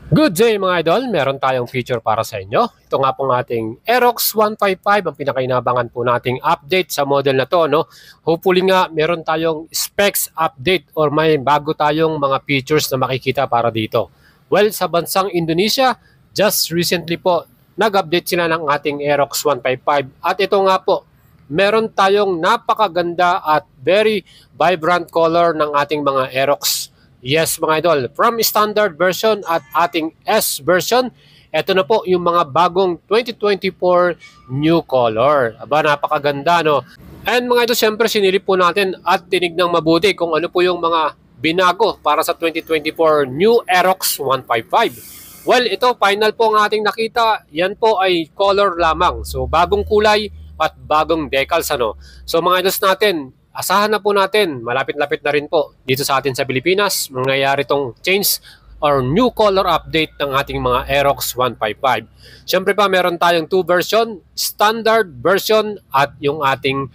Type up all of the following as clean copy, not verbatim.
Good day mga idol, meron tayong feature para sa inyo. Ito nga pong ating Aerox 155, ang pinakainabangan po nating update sa model na to. No? Hopefully nga meron tayong specs update or may bago tayong mga features na makikita para dito. Well, sa bansang Indonesia, just recently po, nag-update sila ng ating Aerox 155. At ito nga po, meron tayong napakaganda at very vibrant color ng ating mga Aerox. Yes mga idol, from standard version at ating S version, ito na po yung mga bagong 2024 new color. Aba, napakaganda no. And mga idol, syempre sinilip po natin at tinignang mabuti kung ano po yung mga binago para sa 2024 new Aerox 155. Well, ito final po ang ating nakita. Yan po ay color lamang. So bagong kulay at bagong decals ano. So mga idols natin, asahan na po natin, malapit-lapit na rin po dito sa atin sa Pilipinas, mangyayari tong change or new color update ng ating mga Aerox 155. Siyempre pa, meron tayong 2 version, standard version at yung ating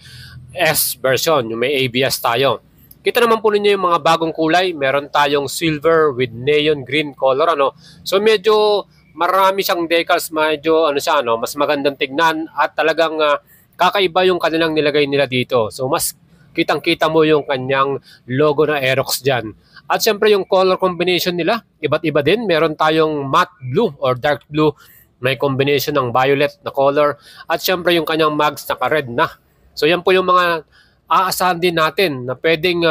S version, yung may ABS tayo. Kita naman po ninyo yung mga bagong kulay, meron tayong silver with neon green color. Ano? So medyo marami siyang decals, medyo mas magandang tignan at talagang kakaiba yung kanilang nilagay nila dito. So mas kitang-kita mo yung kanyang logo na Aerox dyan. At syempre yung color combination nila, iba't iba din. Meron tayong matte blue or dark blue, may combination ng violet na color. At syempre yung kanyang mags naka-red na. So yan po yung mga aasahan din natin na pwedeng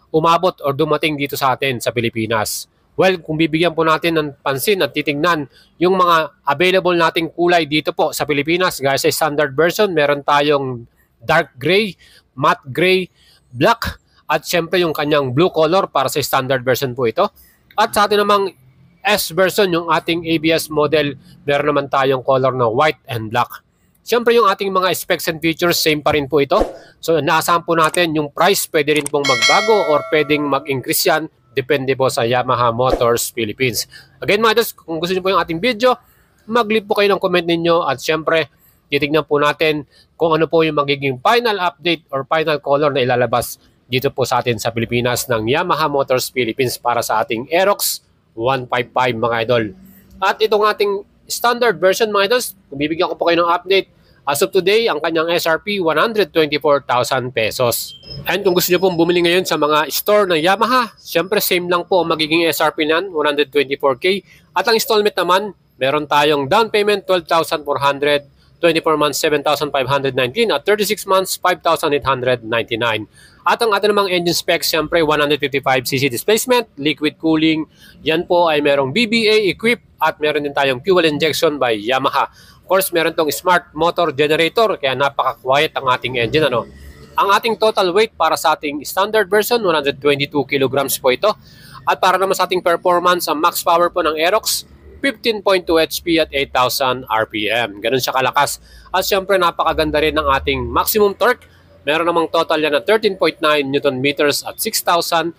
umabot or dumating dito sa atin sa Pilipinas. Well, kung bibigyan po natin ng pansin at titingnan yung mga available nating kulay dito po sa Pilipinas, guys, sa standard version, meron tayong dark gray, matte gray, black, at syempre yung kanyang blue color para sa standard version po ito. At sa atin namang S version, yung ating ABS model, meron naman tayong color na white and black. Syempre yung ating mga specs and features, same pa rin po ito. So naasahan po natin yung price, pwede rin pong magbago or pwedeng mag-increase yan, depende po sa Yamaha Motors Philippines. Again mga idols, kung gusto niyo po yung ating video, mag-leave po kayo ng comment ninyo at syempre, titignan po natin kung ano po yung magiging final update or final color na ilalabas dito po sa atin sa Pilipinas ng Yamaha Motors Philippines para sa ating Aerox 155 mga idol. At itong ating standard version mga idols, kung bibigyan ko po kayo ng update, as of today, ang kanyang SRP 124,000 pesos. And kung gusto nyo pong bumili ngayon sa mga store ng Yamaha, syempre same lang po ang magiging SRP nan, 124K. At ang installment naman, meron tayong down payment 12,400, 24 months, 7,519 at 36 months, 5,899. At ang ating namang engine specs, siyempre 155cc displacement, liquid cooling. Yan po ay merong BBA equipped at meron din tayong fuel injection by Yamaha. Of course, meron tong smart motor generator, kaya napaka-quiet ang ating engine. Ano? Ang ating total weight para sa ating standard version, 122 kilograms po ito. At para naman sa ating performance, ang max power po ng Aerox, 15.2 HP at 8,000 RPM. Ganun siya kalakas. At syempre napakaganda rin ng ating maximum torque. Meron namang total yan na 13.9 Newton meters at 6,500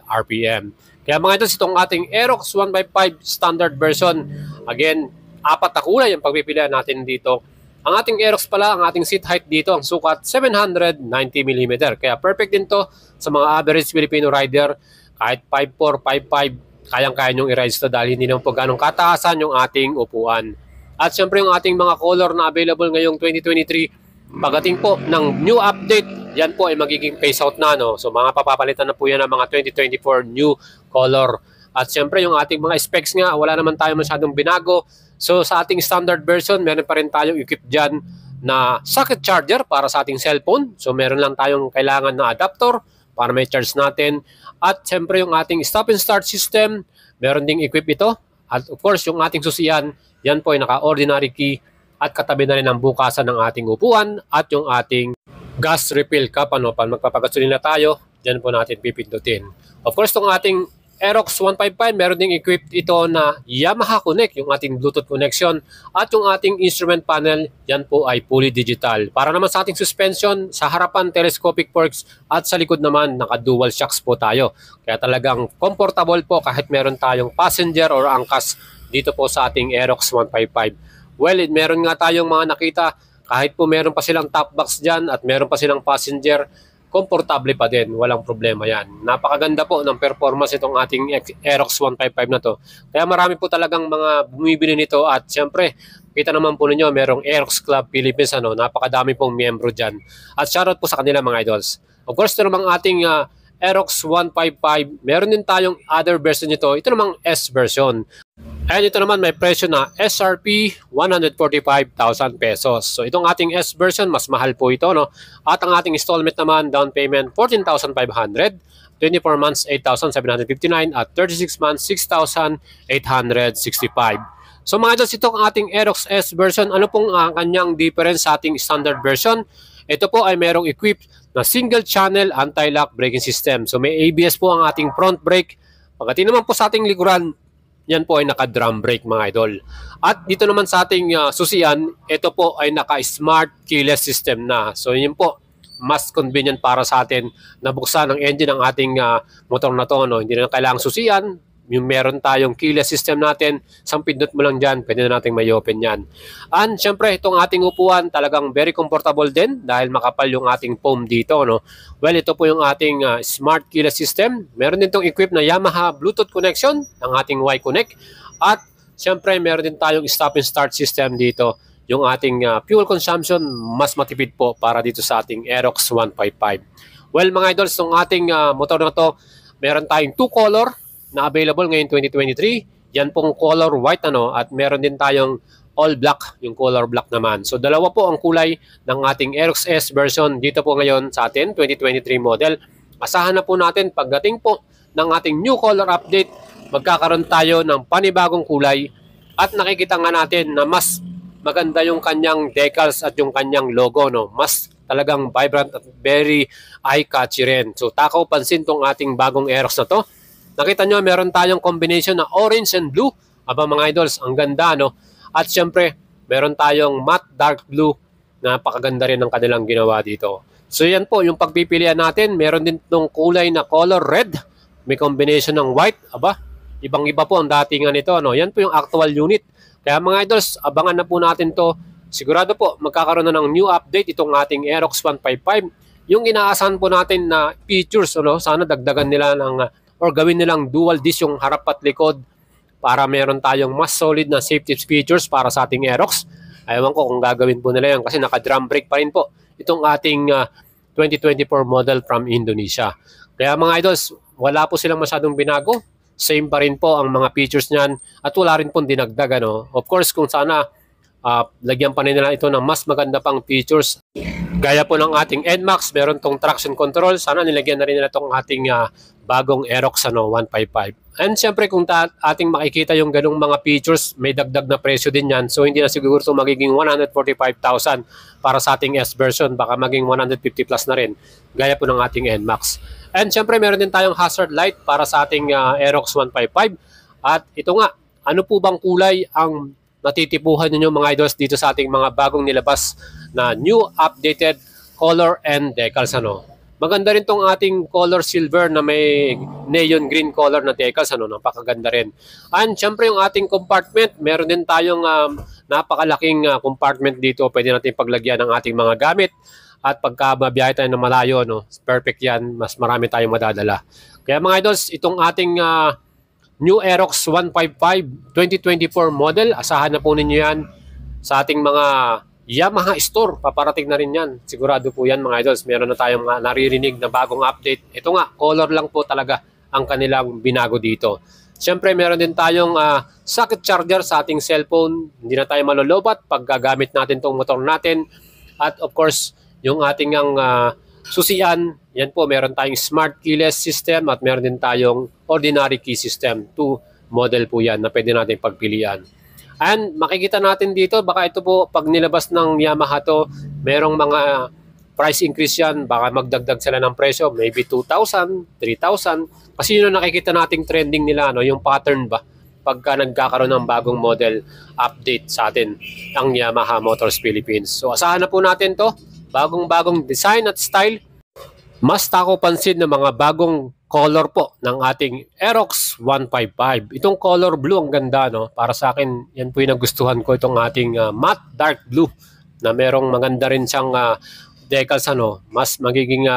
RPM. Kaya mga ito, itong ating Aerox 155 standard version. Again, 4 na kulay ang pagpipilian natin dito. Ang ating Aerox pala, ang ating seat height dito, ang sukat 790mm. Kaya perfect din to sa mga average Filipino rider. Kahit 5'4", 5'5", kayang-kaya nyong i-rides to dahil hindi naman po ganong kataasan yung ating upuan. At syempre yung ating mga color na available ngayong 2023, pagdating po ng new update, yan po ay magiging phase out na. No? So mga papapalitan na po yan ng mga 2024 new color. At syempre yung ating mga specs nga, wala naman tayo masyadong binago. So sa ating standard version, meron pa rin tayong equip dyan na socket charger para sa ating cellphone. So meron lang tayong kailangan na adapter para may charge natin. At siyempre yung ating stop and start system, meron ding equip ito. At of course, yung ating susiyan, yan po ay naka-ordinary key at katabi na rin ang bukasan ng ating upuan at yung ating gas refill cup. Pag magpapagasolina tayo, dyan po natin pipindutin. Of course, itong ating Aerox 155, meron ding equipped ito na Yamaha Connect, yung ating Bluetooth connection, at yung ating instrument panel, yan po ay fully digital. Para naman sa ating suspension, sa harapan telescopic forks at sa likod naman naka-dual shocks po tayo. Kaya talagang comfortable po kahit meron tayong passenger or angkas dito po sa ating Aerox 155. Well, meron nga tayong mga nakita, kahit po meron pa silang top box dyan at meron pa silang passenger, komportable pa din, walang problema yan. Napakaganda po ng performance itong ating Aerox 155 na to. Kaya marami po talagang mga bumibili nito at syempre, kita naman po ninyo, merong Aerox Club Philippines, napakadami pong miyembro dyan. At shoutout po sa kanila mga idols. Of course, ito namang ating Aerox 155, meron din tayong other version nito, ito namang S version. And ito naman may presyo na SRP 145,000 pesos. So itong ating S version, mas mahal po ito, no? At ang ating installment naman, down payment 14,500, 24 months 8,759 at 36 months 6,865. So mga idols, ito ang ating Aerox S version. Ano pong kanyang difference sa ating standard version? Ito po ay merong equipped na single channel anti-lock braking system. So may ABS po ang ating front brake. Pagdating naman po sa ating likuran, yan po ay naka-drum brake mga idol. At dito naman sa ating susian, ito po ay naka-smart keyless system na. So yun po, mas convenient para sa atin na buksan ang engine ng ating motor na to. No? Hindi na kailangang susian. Yung meron tayong keyless system natin, isang pindot mo lang dyan, pwede na natin may open yan. And syempre, itong ating upuan talagang very comfortable din dahil makapal yung ating foam dito. No? Well, ito po yung ating smart keyless system. Meron din itong equipped na Yamaha Bluetooth connection, ang ating Y-Connect. At syempre, meron din tayong stop and start system dito. Yung ating fuel consumption, mas matipid po para dito sa ating Aerox 155. Well, mga idols, itong ating motor na to, meron tayong 2 color na available ngayon 2023. Yan pong color white at meron din tayong all black, yung color black naman. So dalawa po ang kulay ng ating Aerox S version dito po ngayon sa atin 2023 model. Asahan na po natin pagdating po ng ating new color update, magkakaroon tayo ng panibagong kulay at nakikita nga natin na mas maganda yung kanyang decals at yung kanyang logo, no? Mas talagang vibrant at very eye-catchy rin. So takaw pansin tong ating bagong Aerox na to. Nakita nyo, meron tayong combination na orange and blue. Aba mga idols, ang ganda, no? At syempre, meron tayong matte dark blue. Napakaganda rin ang kanilang ginawa dito. So yan po, yung pagpipilian natin, meron din itong kulay na color red. May combination ng white. Aba, ibang-iba po ang datingan nito, no? Yan po yung actual unit. Kaya mga idols, abangan na po natin to. Sigurado po, magkakaroon na ng new update itong ating Aerox 155. Yung inaasahan po natin na features, no? Sana dagdagan nila ng or gawin nilang dual disc yung harap at likod para meron tayong mas solid na safety features para sa ating Aerox. Ayaw ko kung gagawin po nila yan kasi naka-drum brake pa rin po itong ating 2024 model from Indonesia. Kaya mga idols, wala po silang masyadong binago. Same pa rin po ang mga features niyan at wala rin pong dinagdag. Of course, kung sana lagyan pa nila ito ng mas maganda pang features. Gaya po ng ating NMAX, meron tong traction control. Sana nilagyan na rin nila itong ating bagong Aerox 155. And syempre kung ating makikita yung ganung mga features, may dagdag na presyo din yan. So hindi na siguro ito magiging 145,000 para sa ating S version. Baka maging 150 plus na rin. Gaya po ng ating NMAX. And syempre meron din tayong hazard light para sa ating Aerox 155. At ito nga, ano po bang kulay ang natitipuhan ninyo mga idols dito sa ating mga bagong nilabas na new updated color and decals Maganda rin tong ating color silver na may neon green color na decals napakaganda rin. And syempre yung ating compartment, meron din tayong napakalaking compartment dito. Pwede natin paglagyan ng ating mga gamit at pagka mabiyahe tayo na malayo, perfect yan, mas marami tayong madadala. Kaya mga idols, itong ating new Aerox 155 2024 model, asahan na po ninyo yan sa ating mga Yamaha store. Paparating na rin yan. Sigurado po yan mga idols. Meron na tayong naririnig na bagong update. Ito nga, color lang po talaga ang kanilang binago dito. Siyempre, meron din tayong socket charger sa ating cellphone. Hindi na tayo malolobat pag gagamit natin itong motor natin. At of course, yung ating susian, yan po, meron tayong smart keyless system at meron din tayong ordinary key system. 2 model po yan na pwede natin pagpilian. And makikita natin dito, baka ito po, pag nilabas ng Yamaha to, merong mga price increase yan. Baka magdagdag sila ng presyo, maybe 2,000, 3,000. Kasi yun ang nakikita nating trending nila, yung pattern ba? Pagka nagkakaroon ng bagong model update sa atin, ang Yamaha Motors Philippines. So asahan na po natin to, bagong-bagong design at style. Mas tako pansin ng mga bagong color po ng ating Aerox 155. Itong color blue ang ganda Para sa akin, yan po yung nagustuhan ko itong ating matte dark blue na merong maganda rin siyang decals Mas magiging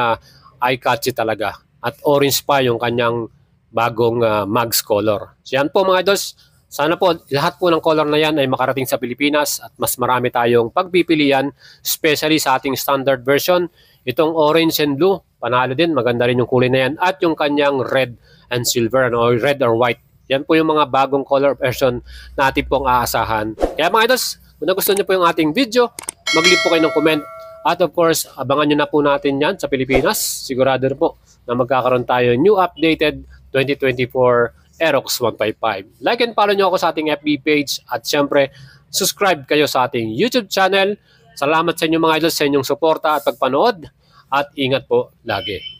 eye-catchy talaga. At orange pa yung kanyang bagong mags color. So yan po mga idols, sana po lahat po ng color na yan ay makarating sa Pilipinas at mas marami tayong pagpipilian, especially sa ating standard version. Itong orange and blue, panalo din, maganda rin yung kulay na yan. At yung kanyang red and silver, or red or white. Yan po yung mga bagong color version natin pong aasahan. Kaya mga idols, kung nagustuhan nyo po yung ating video, mag-leave po kayo ng comment. At of course, abangan nyo na po natin yan sa Pilipinas. Sigurado na po na magkakaroon tayo new updated 2024 Aerox 155. Like and follow nyo ako sa ating FB page. At syempre, subscribe kayo sa ating YouTube channel. Salamat sa inyo mga idols sa inyong suporta at pagpanood. At ingat po lagi.